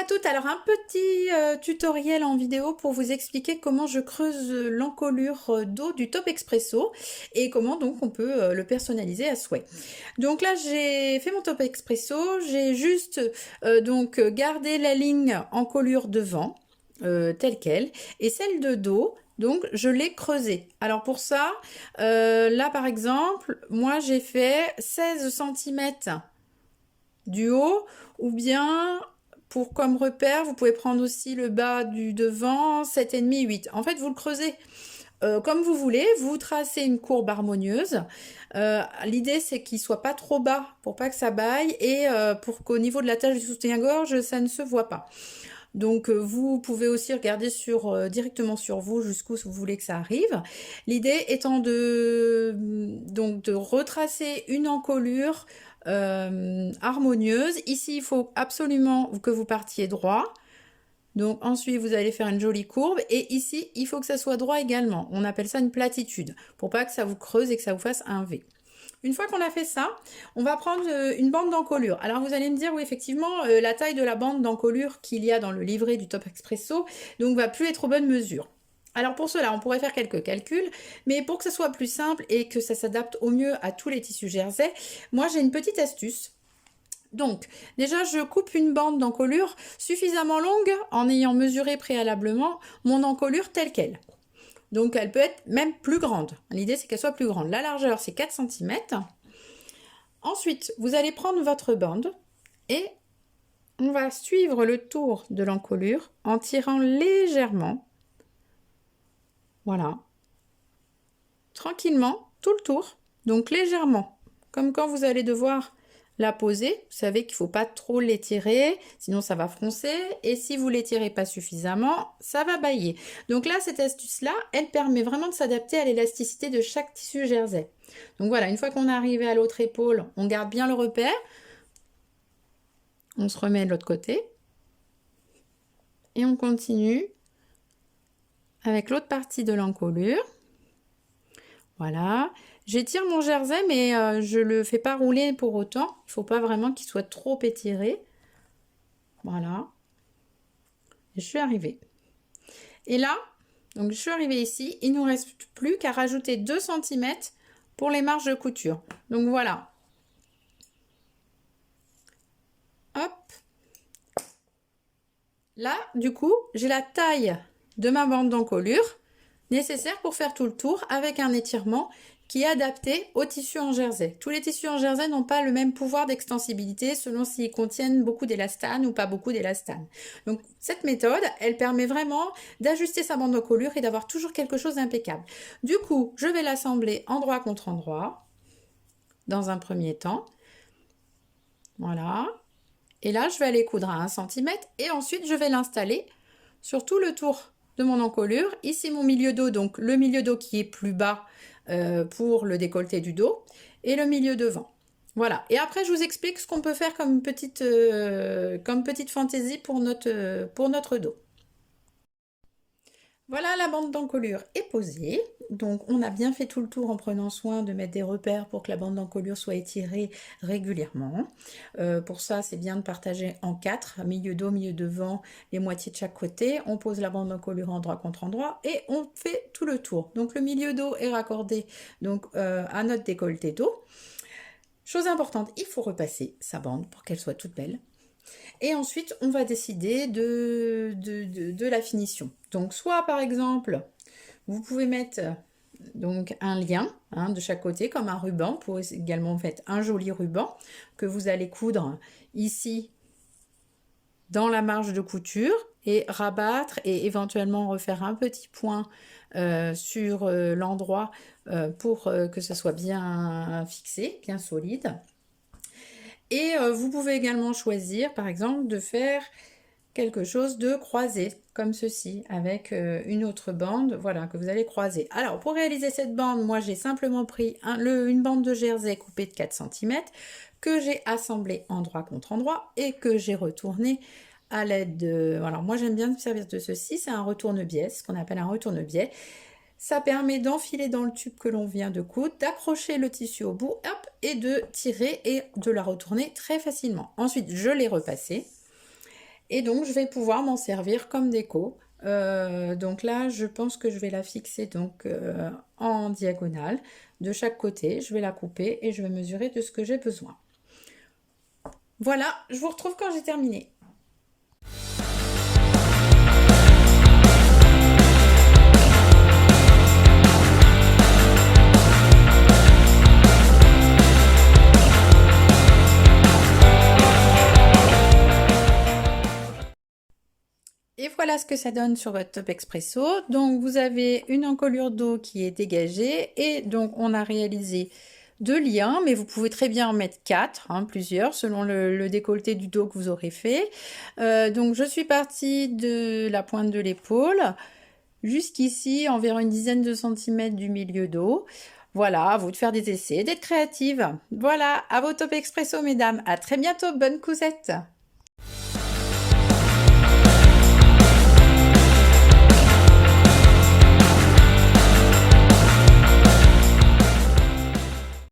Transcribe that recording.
à toutes, alors un petit tutoriel en vidéo pour vous expliquer comment je creuse l'encolure d'eau du Top Expresso et comment donc on peut le personnaliser à souhait. Donc là j'ai fait mon Top Expresso, j'ai juste donc gardé la ligne encolure devant telle quelle et celle de dos. Donc je l'ai creusée. Alors pour ça, là par exemple, moi j'ai fait 16 cm du haut ou bien pour comme repère, vous pouvez prendre aussi le bas du devant, 7,5, 8. En fait, vous le creusez comme vous voulez, vous tracez une courbe harmonieuse. L'idée, c'est qu'il soit pas trop bas pour pas que ça baille et pour qu'au niveau de la tâche du soutien-gorge, ça ne se voit pas. Donc, vous pouvez aussi regarder directement sur vous jusqu'où vous voulez que ça arrive. L'idée étant donc de retracer une encolure harmonieuse. Ici, il faut absolument que vous partiez droit. Donc ensuite, vous allez faire une jolie courbe. Et ici, il faut que ça soit droit également. On appelle ça une platitude, pour pas que ça vous creuse et que ça vous fasse un V. Une fois qu'on a fait ça, on va prendre une bande d'encolure. Alors vous allez me dire, oui, effectivement, la taille de la bande d'encolure qu'il y a dans le livret du Top Expresso, donc va plus être aux bonnes mesures. Alors pour cela, on pourrait faire quelques calculs, mais pour que ce soit plus simple et que ça s'adapte au mieux à tous les tissus jersey, moi j'ai une petite astuce. Donc, déjà, je coupe une bande d'encolure suffisamment longue en ayant mesuré préalablement mon encolure telle qu'elle. Donc, elle peut être même plus grande. L'idée, c'est qu'elle soit plus grande. La largeur, c'est 4 cm. Ensuite, vous allez prendre votre bande et on va suivre le tour de l'encolure en tirant légèrement. Voilà. Tranquillement, tout le tour. Donc, légèrement. Comme quand vous allez devoir la poser, vous savez qu'il ne faut pas trop l'étirer, sinon ça va froncer, et si vous l'étirez pas suffisamment, ça va bailler. Donc là, cette astuce-là, elle permet vraiment de s'adapter à l'élasticité de chaque tissu jersey. Donc voilà, une fois qu'on est arrivé à l'autre épaule, on garde bien le repère, on se remet de l'autre côté, et on continue avec l'autre partie de l'encolure. Voilà, j'étire mon jersey, mais je ne le fais pas rouler pour autant. Il ne faut pas vraiment qu'il soit trop étiré. Voilà. Je suis arrivée. Et là, donc je suis arrivée ici. Il ne nous reste plus qu'à rajouter 2 cm pour les marges de couture. Donc voilà. Hop. Là, du coup, j'ai la taille de ma bande d'encolure nécessaire pour faire tout le tour avec un étirement qui est adapté au tissu en jersey. Tous les tissus en jersey n'ont pas le même pouvoir d'extensibilité selon s'ils contiennent beaucoup d'élastane ou pas beaucoup d'élastane. Donc cette méthode, elle permet vraiment d'ajuster sa bande d'encolure et d'avoir toujours quelque chose d'impeccable. Du coup, je vais l'assembler endroit contre endroit dans un premier temps. Voilà. Et là, je vais aller coudre à 1 cm et ensuite je vais l'installer sur tout le tour de mon encolure. Ici mon milieu dos, donc le milieu dos qui est plus bas pour le décolleté du dos et le milieu devant. Voilà, et après je vous explique ce qu'on peut faire comme petite fantaisie pour notre dos. Voilà, la bande d'encolure est posée. Donc on a bien fait tout le tour en prenant soin de mettre des repères pour que la bande d'encolure soit étirée régulièrement. Pour ça, c'est bien de partager en 4, milieu dos, milieu devant, les moitiés de chaque côté. On pose la bande d'encolure endroit contre endroit et on fait tout le tour. Donc le milieu dos est raccordé donc, à notre décolleté dos. Chose importante, il faut repasser sa bande pour qu'elle soit toute belle. Et ensuite, on va décider de la finition. Donc, soit par exemple, vous pouvez mettre donc un lien de chaque côté, comme un ruban. Vous pouvez également mettre un joli ruban que vous allez coudre ici dans la marge de couture et rabattre et éventuellement refaire un petit point sur l'endroit pour que ce soit bien fixé, bien solide. Et vous pouvez également choisir, par exemple, de faire quelque chose de croisé, comme ceci, avec une autre bande, voilà, que vous allez croiser. Alors, pour réaliser cette bande, moi, j'ai simplement pris une bande de jersey coupée de 4 cm, que j'ai assemblée endroit contre endroit, et que j'ai retourné à l'aide de... Alors, moi, j'aime bien me servir de ceci, c'est un retourne-biais, ce qu'on appelle un retourne-biais. Ça permet d'enfiler dans le tube que l'on vient de coudre, d'accrocher le tissu au bout, hop, et de tirer et de la retourner très facilement. Ensuite, je l'ai repassé. Et donc, je vais pouvoir m'en servir comme déco. Donc là, je pense que je vais la fixer donc en diagonale de chaque côté. Je vais la couper et je vais mesurer de ce que j'ai besoin. Voilà, je vous retrouve quand j'ai terminé. Et voilà ce que ça donne sur votre top expresso. Donc vous avez une encolure d'eau qui est dégagée et donc on a réalisé 2 liens, mais vous pouvez très bien en mettre 4, plusieurs, selon le décolleté du dos que vous aurez fait. Donc je suis partie de la pointe de l'épaule jusqu'ici, environ une dizaine de centimètres du milieu dos. Voilà, à vous de faire des essais, d'être créative. Voilà, à vos top expresso mesdames. À très bientôt, bonne cousette.